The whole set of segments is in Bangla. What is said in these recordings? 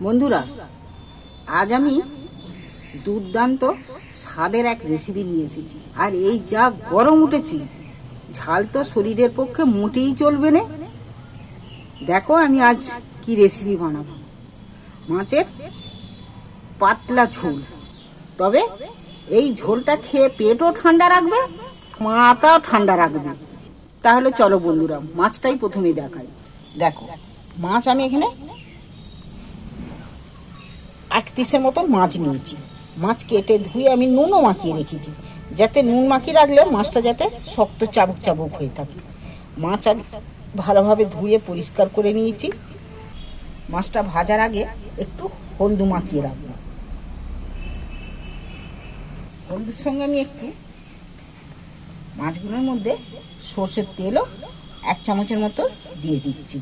বন্ধুরা, আজ আমি দুর্দান্ত স্বাদের এক রেসিপি নিয়ে এসেছি। আর এই যা গরম উঠেছি, ঝাল তো শরীরের পক্ষে মোটেই চলবে না। দেখো আমি আজ কি রেসিপি বানাবো। মাছের পাতলা ঝোল, তবে এই ঝোলটা খেয়ে পেটও ঠান্ডা রাখবে, মাথাও ঠান্ডা রাখবে। তাহলে চলো বন্ধুরা, মাছটাই প্রথমে দেখাই। দেখো মাছ আমি এখানে 8 পিসের মতো মাছ নিয়েছি। মাছ কেটে ধুয়ে আমি নুনও মাখিয়ে রেখেছি, যাতে নুন মাখিয়ে রাখলে মাছটা যাতে শক্ত চাবুক চাবুক হয়ে থাকে। মাছ আমি ভালোভাবে ধুয়ে পরিষ্কার করে নিয়েছি। মাছটা ভাজার আগে একটু হলদু মাখিয়ে রাখবো। হলদুর সঙ্গে আমি একটু মাছগুলোর মধ্যে সরষের তেলও 1 চামচের মতো দিয়ে দিচ্ছি।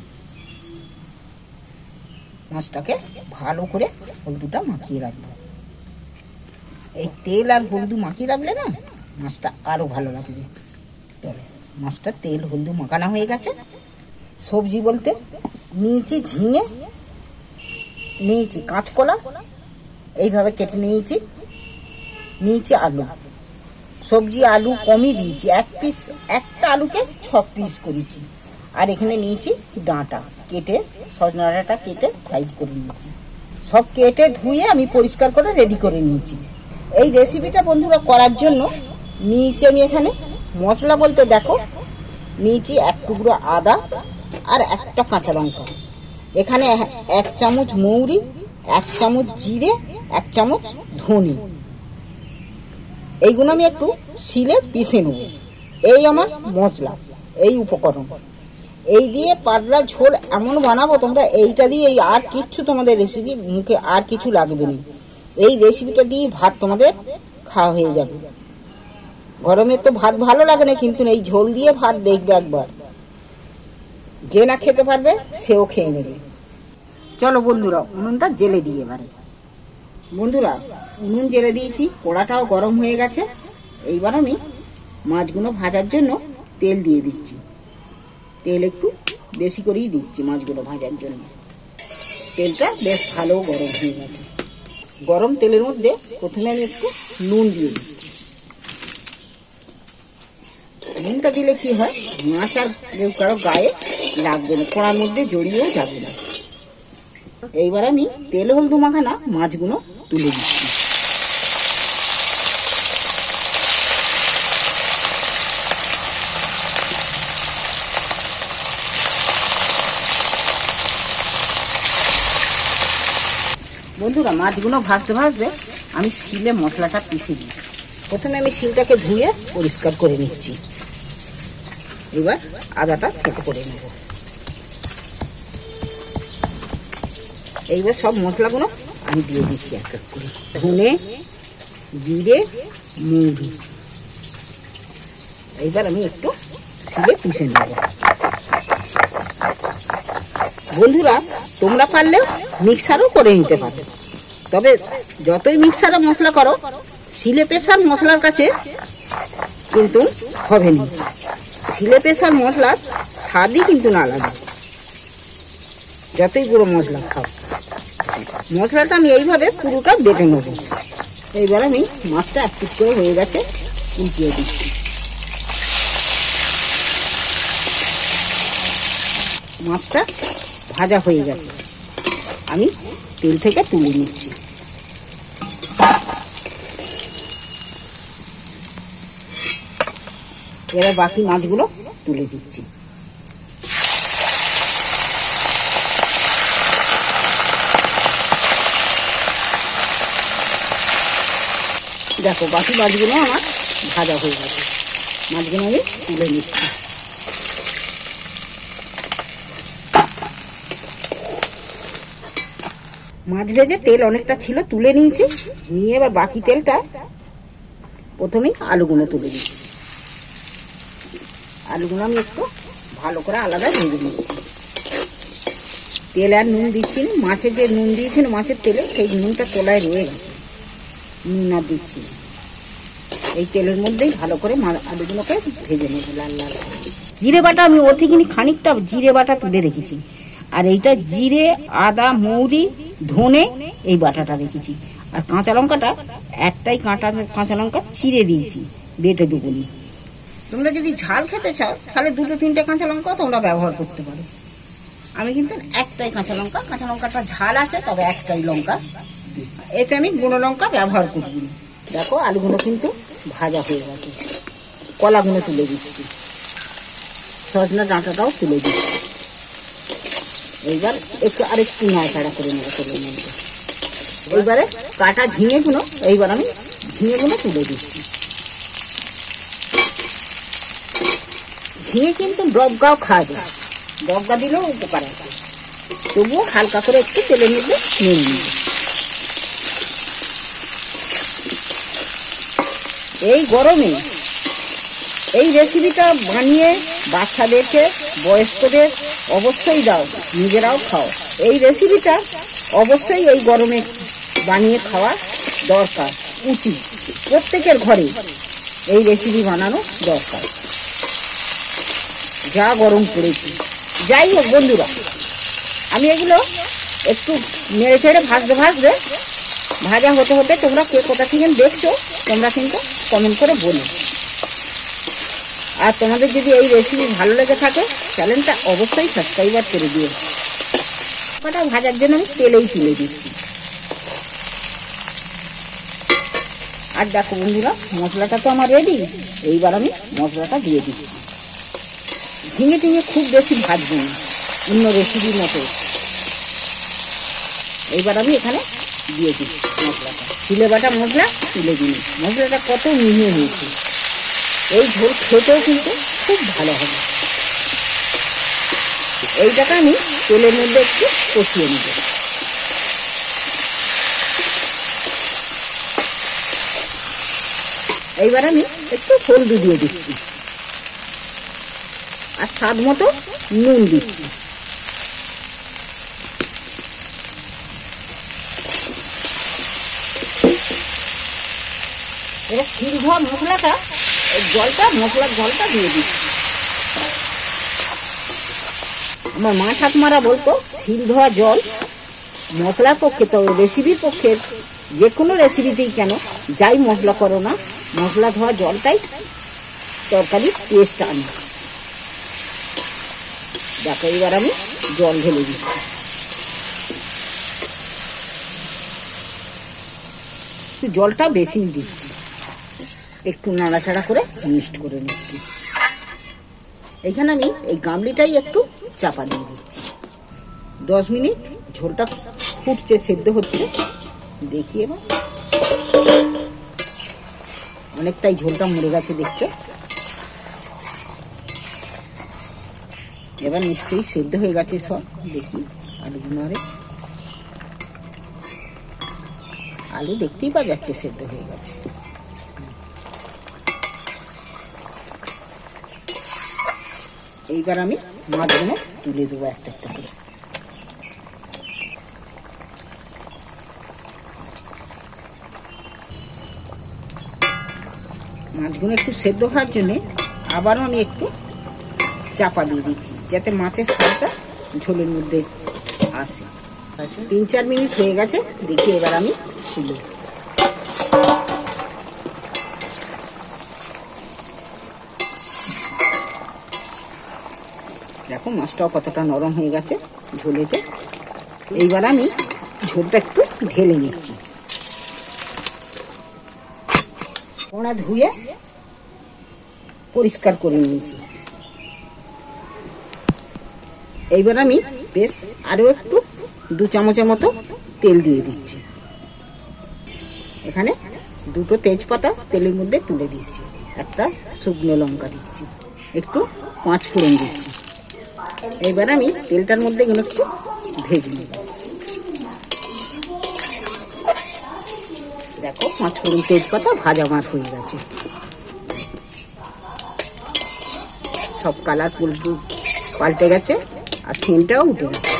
মাছটাকে ভালো করে হলদুটা মাখিয়ে রাখবো। এই তেল আর হলদু মাখিয়ে রাখলে না, মাছটা আরো ভালো লাগবে। মাছটা তেল হলদু মাখানো হয়ে গেছে। সবজি বলতে নিয়েছি ঝিঙে, নিয়েছি কাঁচকলা এইভাবে কেটে নিয়েছি, নিয়েছি আলু। সবজি আলু কমই দিয়েছি, একটা আলুকে 6 পিস করেছি। আর এখানে নিয়েছি ডাঁটা কেটে, সজনা ডাঁটা কেটে সাইজ করে নিয়েছি। সব কেটে ধুয়ে আমি পরিষ্কার করে রেডি করে নিয়েছি। এই রেসিপিটা বন্ধুরা করার জন্য নিয়েছি আমি এখানে মশলা বলতে দেখো, নিয়েছি 1 টুকরো আদা আর 1টা কাঁচা লঙ্কা। এখানে 1 চামচ মৌরি, 1 চামচ জিরে, 1 চামচ ধনে। এইগুলো আমি একটু শিলে পিষে নেব। এই আমার মশলা, এই উপকরণ। এই দিয়ে পাতলা ঝোল এমন বানাবো তোমরা, এইটা দিয়ে আর কিচ্ছু তোমাদের রেসিপি মুখে আর কিছু লাগবে না। এই রেসিপিটা দিয়ে ভাত তোমাদের খাওয়া হয়ে যাবে। গরমে তো ভাত ভালো লাগে না, কিন্তু এই ঝোল দিয়ে ভাত দেখবে একবার, যে না খেতে পারবে সেও খেয়ে নেবে। চলো বন্ধুরা, উনুনটা জেলে দিয়ে এবারে। বন্ধুরা, উনুন জেলে দিয়েছি, কড়াটাও গরম হয়ে গেছে। এইবার আমি মাছগুলো ভাজার জন্য তেল দিয়ে দিচ্ছি। তেল একটু বেশি করেই দিচ্ছি মাছগুলো ভাজার জন্য। তেলটা বেশ ভালো গরম হয়ে গেছে। গরম তেলের মধ্যে প্রথমে আমি একটু নুন দিয়ে দিচ্ছি। নুনটা দিলে কি হয়, মাছ আর কারো গায়ে লাগবে না, কড়ার মধ্যে জড়িয়েও যাবে না। এইবার আমি তেল হলদু মাখানা মাছগুলো তুলে দিচ্ছি। বন্ধুরা, মাছগুলো ভাজতে ভাজতে আমি শিলে মশলাটা পিষে দিই। প্রথমে আমি শিলটাকে ধুয়ে পরিষ্কার করে নিচ্ছি। এবার আদাটা থেতো করে নেব। এইবার সব মশলাগুলো আমি দিয়ে দিচ্ছি এক এক করে। ধনে, জিরে, মৌরি। এইবার আমি একটু শিলে পিষে নেব। বন্ধুরা, তোমরা পারলে মিক্সারও করে নিতে পারো, তবে যতই মিক্সারে মশলা করো, শিলে পেশার মশলার কাছে কিন্তু হবে না। শিলে পেশার মশলার স্বাদই কিন্তু না লাগে, যতই গুঁড়ো মশলা খাও। মশলাটা আমি এইভাবে পুরোটা বেটে নেব। এইবার আমি মাছটা এক পিস করে হয়ে গেছে, উল্টিয়ে দিচ্ছি। মাছটা ভাজা হয়ে গেছে, আমি তেল থেকে তুলে নিচ্ছি। এবার বাকি মাছগুলো তুলে দিচ্ছি। দেখো বাকি মাছগুলো আমার ভাজা হয়ে গেছে, মাছগুলো আমি তুলে নিচ্ছি। মাছ ভেজে তেল অনেকটা ছিল, তুলে নিয়েছি। নিয়ে এবার বাকি তেলটা প্রথমেই আলুগুলো তুলে দিচ্ছি। আলুগুলো আমি একটু ভালো করে আলাদা ভেজে নিচ্ছি। তেল আর নুন দিচ্ছি না, মাছে যে নুন দিয়েছিল মাছের তেলে, সেই নুনটা তলায় রয়ে গেছে, নুন আর দিচ্ছি। এই তেলের মধ্যেই ভালো করে আলুগুলোকে ভেজে নেব লাল লাল। জিরে বাটা আমি খানিকটা জিরে বাটা তুলে রেখেছি। আর এইটা জিরে, আদা, মৌরি ধনে এই বাটাটা রেখেছি। আর কাঁচা লঙ্কাটা একটাই কাঁচা লঙ্কা চিড়ে দিয়েছি, বেটে দুগুনি। তোমরা যদি ঝাল খেতে চাও তাহলে 2-3টে কাঁচা লঙ্কা তোমরা ব্যবহার করতে পারো। আমি কিন্তু একটাই কাঁচা লঙ্কাটা ঝাল আছে, তবে একটাই লঙ্কা, এতে আমি গুঁড়ো লঙ্কা ব্যবহার করব। দেখো আলুগুলো কিন্তু ভাজা হয়ে গেছে, কলাগুলো তুলে দিচ্ছি, সজনা ডাঁটাটাও তুলে দিচ্ছি। এইবার আরেকটু নাড়াচাড়া করে নেবো তেলের মধ্যে। এইবারে কাটা ঝিঙেগুলো এইবার আমি ঝিঙেগুলো তুলে দিচ্ছি। ঝিঙে কিন্তু ডবগাও খাওয়া যায়, ডবগা দিলেও উপকার আছে, তবুও হালকা করে একটু তেলের মধ্যে নেড়ে নেব। এই গরমে এই রেসিপিটা বানিয়ে বাচ্চাদেরকে, বয়স্কদের অবশ্যই দাও, নিজেরাও খাও। এই রেসিপিটা অবশ্যই এই গরমে বানিয়ে খাওয়া দরকার, উচিত। প্রত্যেকের ঘরে এই রেসিপি বানানো দরকার, যা গরম পড়েছে। যাই হোক বন্ধুরা, আমি এগুলো একটু নেড়ে চেড়ে ভাজতে ভাজা হতে হতে তোমরা কে কোথা থেকে দেখছো তোমরা কিন্তু কমেন্ট করে বলো। আর তোমাদের যদি এই রেসিপি ভালো লেগে থাকে চ্যানেলটা অবশ্যই সাবস্ক্রাইব করে দিও। কটা ভাজার জন্য আমি তেলেই তুলে দিচ্ছি। আর দেখো বন্ধুরা, মশলাটা তো আমার রেডি। এইবার আমি মশলাটা দিয়ে দিচ্ছি। ঝিঙে টিঙে খুব বেশি ভাজবো না, অন্য রেসিপির মতো। এইবার আমি এখানে দিয়ে দিচ্ছি মশলাটা, চিলে বাটা মশলা তুলে দিই। মশলাটা কত মিহি হয়েছে, এই ঝোল খেতেও কিন্তু খুব ভালো হবে। এইটাকে আমি তেলের মধ্যে একটু কষিয়ে নেব। এইবার আমি একটু হলদি দিয়ে দিচ্ছি, আর স্বাদ মতো নুন দিচ্ছি। এবার শিল ধোয়া মশলাটা, মশলার জলটা দিয়ে দিচ্ছি। আমার মা ঠাকুমারা বলতো শিল ধোয়া জল মশলার পক্ষে, তো রেসিপির পক্ষে, যে কোনো রেসিপিতেই কেন যাই মশলা করো না, মশলা ধোয়া জলটাই তরকারির টেস্ট আনে। দেখো এবার আমি জল ঢেলে দিচ্ছি। জলটা বেশি দিচ্ছি, একটু নাড়াচাড়া করে মিক্সড করে নিচ্ছি। এইখানে আমি এই গামলিটাই একটু চাপা দিয়ে দিচ্ছি। 10 মিনিট ঝোলটা ফুটছে, সেদ্ধ হচ্ছে। দেখি এবার অনেকটাই ঝোলটা মরে গেছে, দেখছো। এবার নিশ্চয়ই সেদ্ধ হয়ে গেছে সব। দেখি আলুগুলো, আলু দেখতেই পাওয়া যাচ্ছে সেদ্ধ হয়ে গেছে। এইবার আমি মাছগুলো তুলে দেবো একটা একটা করে। মাছগুলো একটু সেদ্ধ হওয়ার জন্যে আবারও আমি একটু চাপা দিয়ে দিচ্ছি, যাতে মাছের স্বাদটা ঝোলের মধ্যে আসে। 3-4 মিনিট হয়ে গেছে, দেখি এবার আমি তুলে। দেখো মাছটাও কতটা নরম হয়ে গেছে ঝোলেতে। এইবার আমি ঝোলটা একটু ঢেলে নিচ্ছি। ওনা ধুয়ে পরিষ্কার করে নিয়েছি। এইবার আমি বেশ আরও একটু 2 চামচের মতো তেল দিয়ে দিচ্ছি। এখানে 2টো তেজপাতা তেলের মধ্যে তুলে দিচ্ছি, একটা শুকনো লঙ্কা দিচ্ছি, একটু 5 ফোড়ন দিচ্ছি। এইবার আমি তেলটার মধ্যে এগুলো একটু ভেজে নেব। দেখো 5 ফোড়ন তেজপাতা ভাজা আমার হয়ে গেছে, সব কালার পাল্টে গেছে আর সেন্টটাও উঠে গেছে।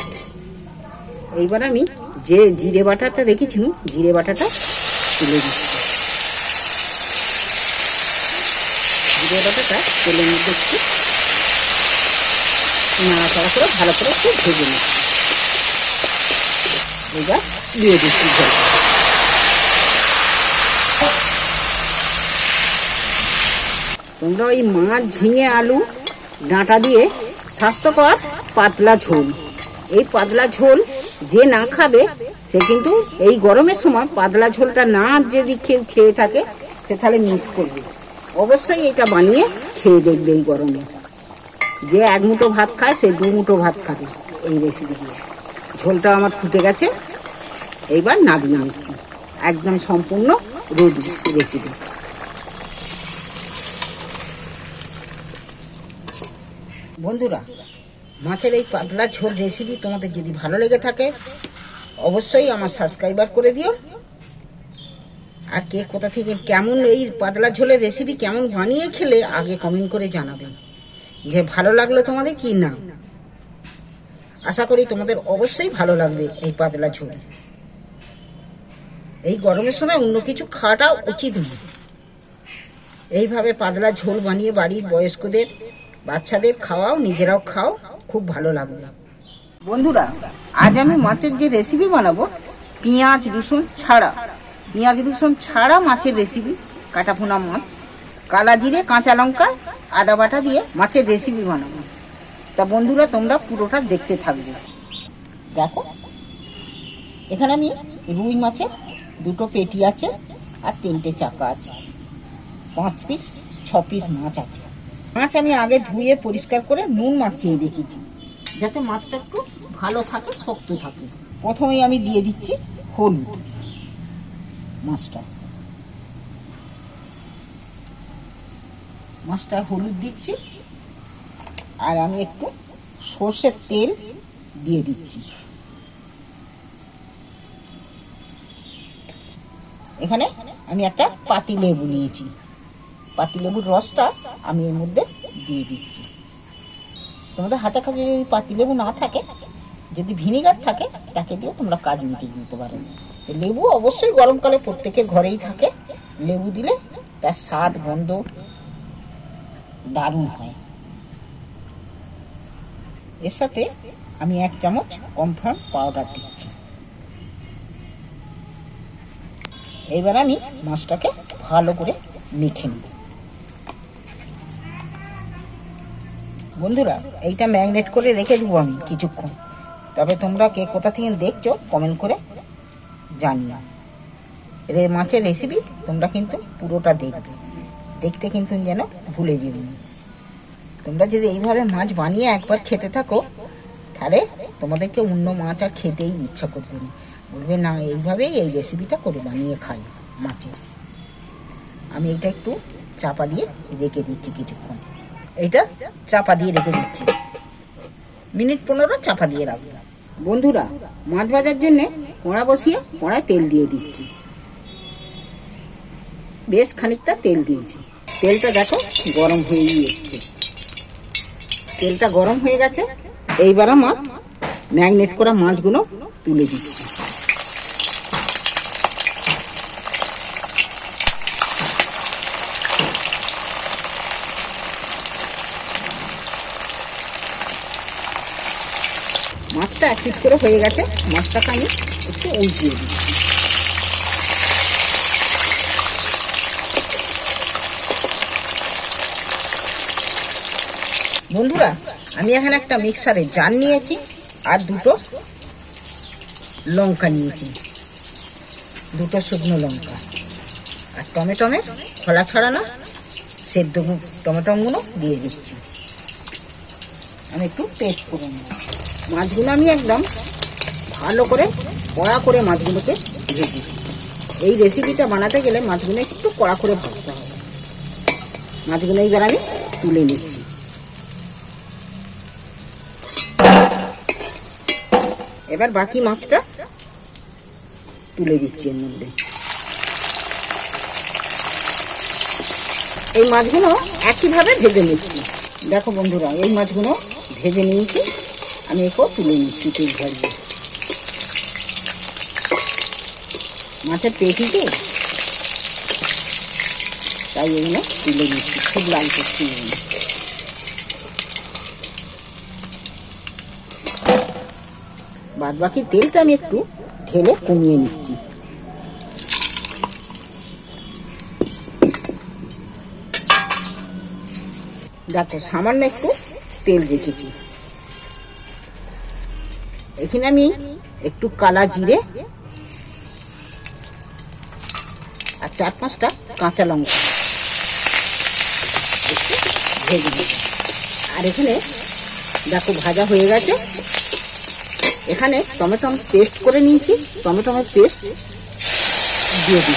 এইবার আমি যে জিরে বাটাটা রেখেছিলাম, জিরে বাটাটা তুলে দিচ্ছি। জিরে বাটাটা তেলের মধ্যে একটু নাড়াচাড়া করে ভালো করে একটু ভেজে নিচ্ছি। এবার দিয়ে দিচ্ছি ঝোল। তোমরা ওই মাছ, ঝিঙে, আলু ডাঁটা দিয়ে স্বাস্থ্যকর পাতলা ঝোল, এই পাতলা ঝোল যে না খাবে সে কিন্তু এই গরমের সময় পাতলা ঝোলটা না যদি কেউ খেয়ে থাকে সে তাহলে মিস করবে। অবশ্যই এটা বানিয়ে খেয়ে দেখবে এই গরমে। যে এক মুঠো ভাত খায় সে দু মুঠো ভাত খাবে এই রেসিপি দিয়ে। ঝোলটা আমার ফুটে গেছে, এইবার নামিয়ে নিচ্ছি। একদম সম্পূর্ণ রেডি রেসিপি। বন্ধুরা, মাছের এই পাতলা ঝোল রেসিপি তোমাদের যদি ভালো লেগে থাকে অবশ্যই আমার সাবস্ক্রাইবার করে দিও। আর কে কোথা থেকে কেমন এই পাতলা ঝোলের রেসিপি কেমন বানিয়ে খেলে আগে কমেন্ট করে জানাবেন যে ভালো লাগলো তোমাদের কি না। আশা করি তোমাদের অবশ্যই ভালো লাগবে এই পাতলা ঝোল। এই গরমের সময় অন্য কিছু খাওয়াটাও উচিত নয়। এইভাবে পাতলা ঝোল বানিয়ে বাড়ির বয়স্কদের, বাচ্চাদের খাওয়াও, নিজেরাও খাও, খুব ভালো লাগবে। বন্ধুরা, আজ আমি মাছের যে রেসিপি বানাবো পেঁয়াজ রসুন ছাড়া মাছের রেসিপি। কাটাপোনা মাছ, কালা জিরে, কাঁচা লঙ্কা, আদা বাটা দিয়ে মাছের রেসিপি বানাবো। তা বন্ধুরা, তোমরা পুরোটা দেখতে থাকবে। দেখো, এখানে আমি রুই মাছের 2টো পেটি আছে আর 3টে চাকা আছে, 5 পিস 6 পিস মাছ আছে। মাছ আমি আগে ধুয়ে পরিষ্কার করে নুন মাখিয়ে রেখেছি যাতে মাছটা একটু ভালো থাকে, শক্ত থাকে। প্রথমেই আমি দিয়ে দিচ্ছি হলুদ। মাছটা হলুদ দিচ্ছি আর আমি একটু সর্ষের তেল দিয়ে দিচ্ছি। এখানে আমি একটা পাতিলেবু নিয়েছি, পাতিলেবুর রসটা আমি এর মধ্যে দিয়ে দিচ্ছি। তোমাদের হাতে কাছে যদি পাতিলেবু না থাকে, যদি ভিনিগার থাকে তাকে দিয়ে তোমরা কাজ মিটিয়ে নিতে পারো। লেবু অবশ্যই গরমকালে প্রত্যেকের ঘরেই থাকে, লেবু দিলে তার স্বাদ গন্ধ দারুণ হয়। এর সাথে আমি 1 চামচ কর্নফ্লাওয়ার পাউডার দিচ্ছি। এবার আমি মাছটাকে ভালো করে মেখে নেব। বন্ধুরা, এইটা ম্যারিনেট করে রেখে দেবো আমি কিছুক্ষণ। তবে তোমরা কে কোথা থেকে দেখছো কমেন্ট করে জানিও। মাছের রেসিপি তোমরা কিন্তু পুরোটা দেখবে, দেখতে কিন্তু যেন ভুলে যেও না। তোমরা যদি এইভাবে মাছ বানিয়ে একবার খেতে থাকো তাহলে তোমাদেরকে অন্য মাছ আর খেতেই ইচ্ছা করবে না, বলবে না এইভাবেই এই রেসিপিটা করে বানিয়ে খাই মাছের। আমি এটা একটু চাপা দিয়ে রেখে দিচ্ছি কিছুক্ষণ। এইটা চাপা দিয়ে রেখে দিচ্ছি, মিনিট 15 চাপা দিয়ে রাখবো। বন্ধুরা, মাছ ভাজার জন্য কড়া বসিয়ে কড়ায় তেল দিয়ে দিচ্ছি। বেশ খানিকটা তেল দিয়েছি। তেলটা দেখো গরম হয়েই এসছে। তেলটা গরম হয়ে গেছে, এইবার আমার ম্যারিনেট করা মাছগুলো তুলে দিচ্ছি। মাছটা এক পিস করে হয়ে গেছে, মাছটাকে আমি একটু উল্টিয়ে দিচ্ছি। বন্ধুরা, আমি এখানে একটা মিক্সারে জার নিয়েছি আর 2টো লঙ্কা নিয়েছি, 2টো শুকনো লঙ্কা আর টমেটোমের খোলা ছাড়ানো সেদ্ধ টমেটোগুলো দিয়ে দিচ্ছি। আমি একটু পেস্ট করে নেব। মাছগুলো আমি একদম ভালো করে কড়া করে মাছগুলোকে ভেজে। এই রেসিপিটা বানাতে গেলে মাছগুলো একটু কড়া করে ভাজতে হবে। মাছগুলো এইবার আমি তুলে নিচ্ছি। এবার বাকি মাছটা তুলে দিচ্ছি এর মধ্যে। এই মাছগুলো একইভাবে ভেজে নিচ্ছি। দেখো বন্ধুরা, এই মাছগুলো ভেজে নিয়েছি, আমি একেও তুলে নিচ্ছি তেল ঝরিয়ে। মাছের পেটিতে তাই এগুলো তুলে নিচ্ছি, খুব লাল করছি। বাদ বাকি তেলটা আমি একটু ঢেলে কমিয়ে নিচ্ছি। দেখো সামান্য একটু তেল রেখেছি। এখানে আমি একটু কালা জিরে আর 4-5টা কাঁচা লঙ্কা ভেজে নেব। আর এখানে দেখো ভাজা হয়ে গেছে। এখানে টমেটো পেস্ট করে নিয়েছি, টমেটোর পেস্ট দিয়ে দিচ্ছি।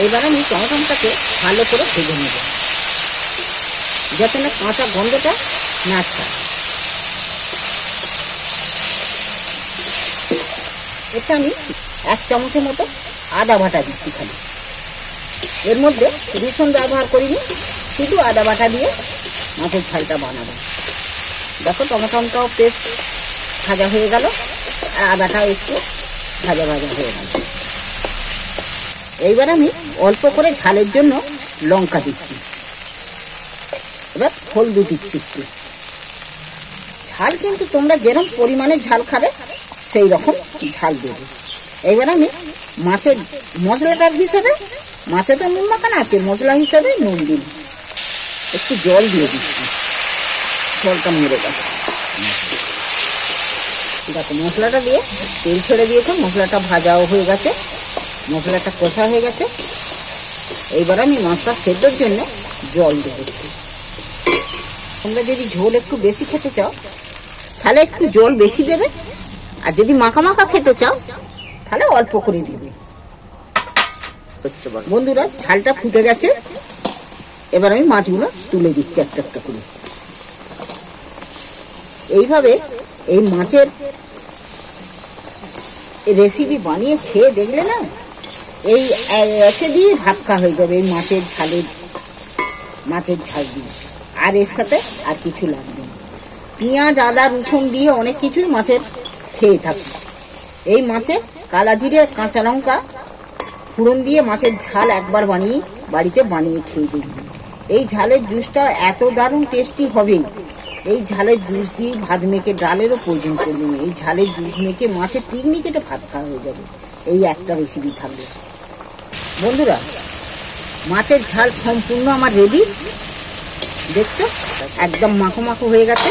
এবার আমি টমেটোটাকে ভালো করে ভেজে নেব, যাতে না কাঁচা গন্ধটা না ছাড়ে। এটা আমি 1 চামচের মতো আদা বাটা দিচ্ছি খালি। এর মধ্যে রসুন ব্যবহার করিনি, শুধু আদা বাটা দিয়ে মাছের ঝালটা বানাবো। দেখো টমেটোটাও পেস্ট ভাজা হয়ে গেল, আর আদাটাও একটু ভাজা ভাজা হয়ে গেল। এইবার আমি অল্প করে ঝালের জন্য লঙ্কা দিচ্ছি। এবার হলুদ দিচ্ছি একটু। ঝাল কিন্তু তোমরা যেরকম পরিমাণে ঝাল খাবে সেই রকম ঝাল দেবে। এইবার আমি মাছের মশলাটার হিসেবে, মাছে তো নুন মাখানো আছে, মশলা হিসেবে নুন দিন, একটু জল দিয়ে দিচ্ছি। জলটা মেরে গেছে। দেখো মশলাটা দিয়ে তেল ছেড়ে দিয়েছে, মশলাটা ভাজাও হয়ে গেছে, মশলাটা কষা হয়ে গেছে। এইবার আমি মাছটা সেদ্ধর জন্য জল দিয়ে দিচ্ছি। তোমরা যদি ঝোল একটু বেশি খেতে চাও তাহলে একটু জল বেশি দেবে, আর যদি মাখা মাখা খেতে চাও তাহলে অল্প করে দেবে। বন্ধুরা ঝালটা ফুটে গেছে, এবার আমি মাছগুলো তুলে দিচ্ছি একটা একটা করে। এইভাবে এই মাছের রেসিপি বানিয়ে খেয়ে দেখলে না, এই এসে দিয়ে ভাত খাওয়া হয়ে যাবে। এই মাছের ঝাল দিয়ে আর এর সাথে আর কিছু লাগবে না। পেঁয়াজ আদা রসুন দিয়ে অনেক কিছুই মাছের খেয়ে থাকি। এই মাছের কালা জিরে কাঁচা লঙ্কা ফোড়ন দিয়ে মাছের ঝাল একবার বাড়িতে বানিয়ে খেয়ে দেখবেন। এই ঝালের জুসটা এত দারুণ টেস্টি হবে। এই ঝালের জুস দিয়ে ভাত মেখে, ডালেরও প্রয়োজন করবে না, এই ঝালের জুস মেখে মাছের পিকনিকেটা ভাত খাওয়া হয়ে যাবে এই একটা রেসিপি থাকবে। বন্ধুরা মাছের ঝাল সম্পূর্ণ আমার রেডি। দেখছো একদম মাখো মাখো হয়ে গেছে।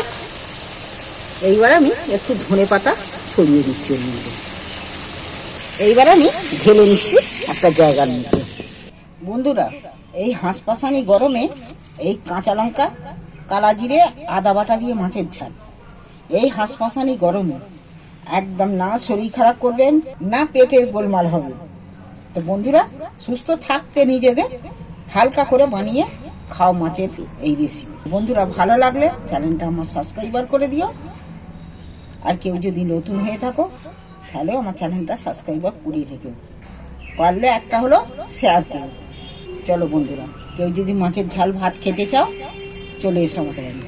এইবার আমি একটু ধনেপাতা ছড়িয়ে দিচ্ছি ওর মধ্যে। এইবার আমি ঢেলে নিচ্ছি একটা জায়গার মধ্যে। বন্ধুরা এই হাঁসপাশানি গরমে এই কাঁচা লঙ্কা কালা জিরে আদা বাটা দিয়ে মাছের ঝাল, এই হাঁসপাশানি গরমে একদম না শরীর খারাপ করবেন, না পেটের গোলমাল হবে। তো বন্ধুরা সুস্থ থাকতে নিজেদের হালকা করে বানিয়ে খাও মাছের এই রেসিপি। বন্ধুরা ভালো লাগলে চ্যানেলটা আমার সাবস্ক্রাইবার করে দিও, আর কেউ যদি নতুন হয়ে থাকো তাহলে আমার চ্যানেলটা সাবস্ক্রাইবার করে রেখো, পারলে একটা হলো শেয়ার করো। চলো বন্ধুরা, কেউ যদি মাছের ঝাল ভাত খেতে চাও চলে এসো আমাদের বাড়ি।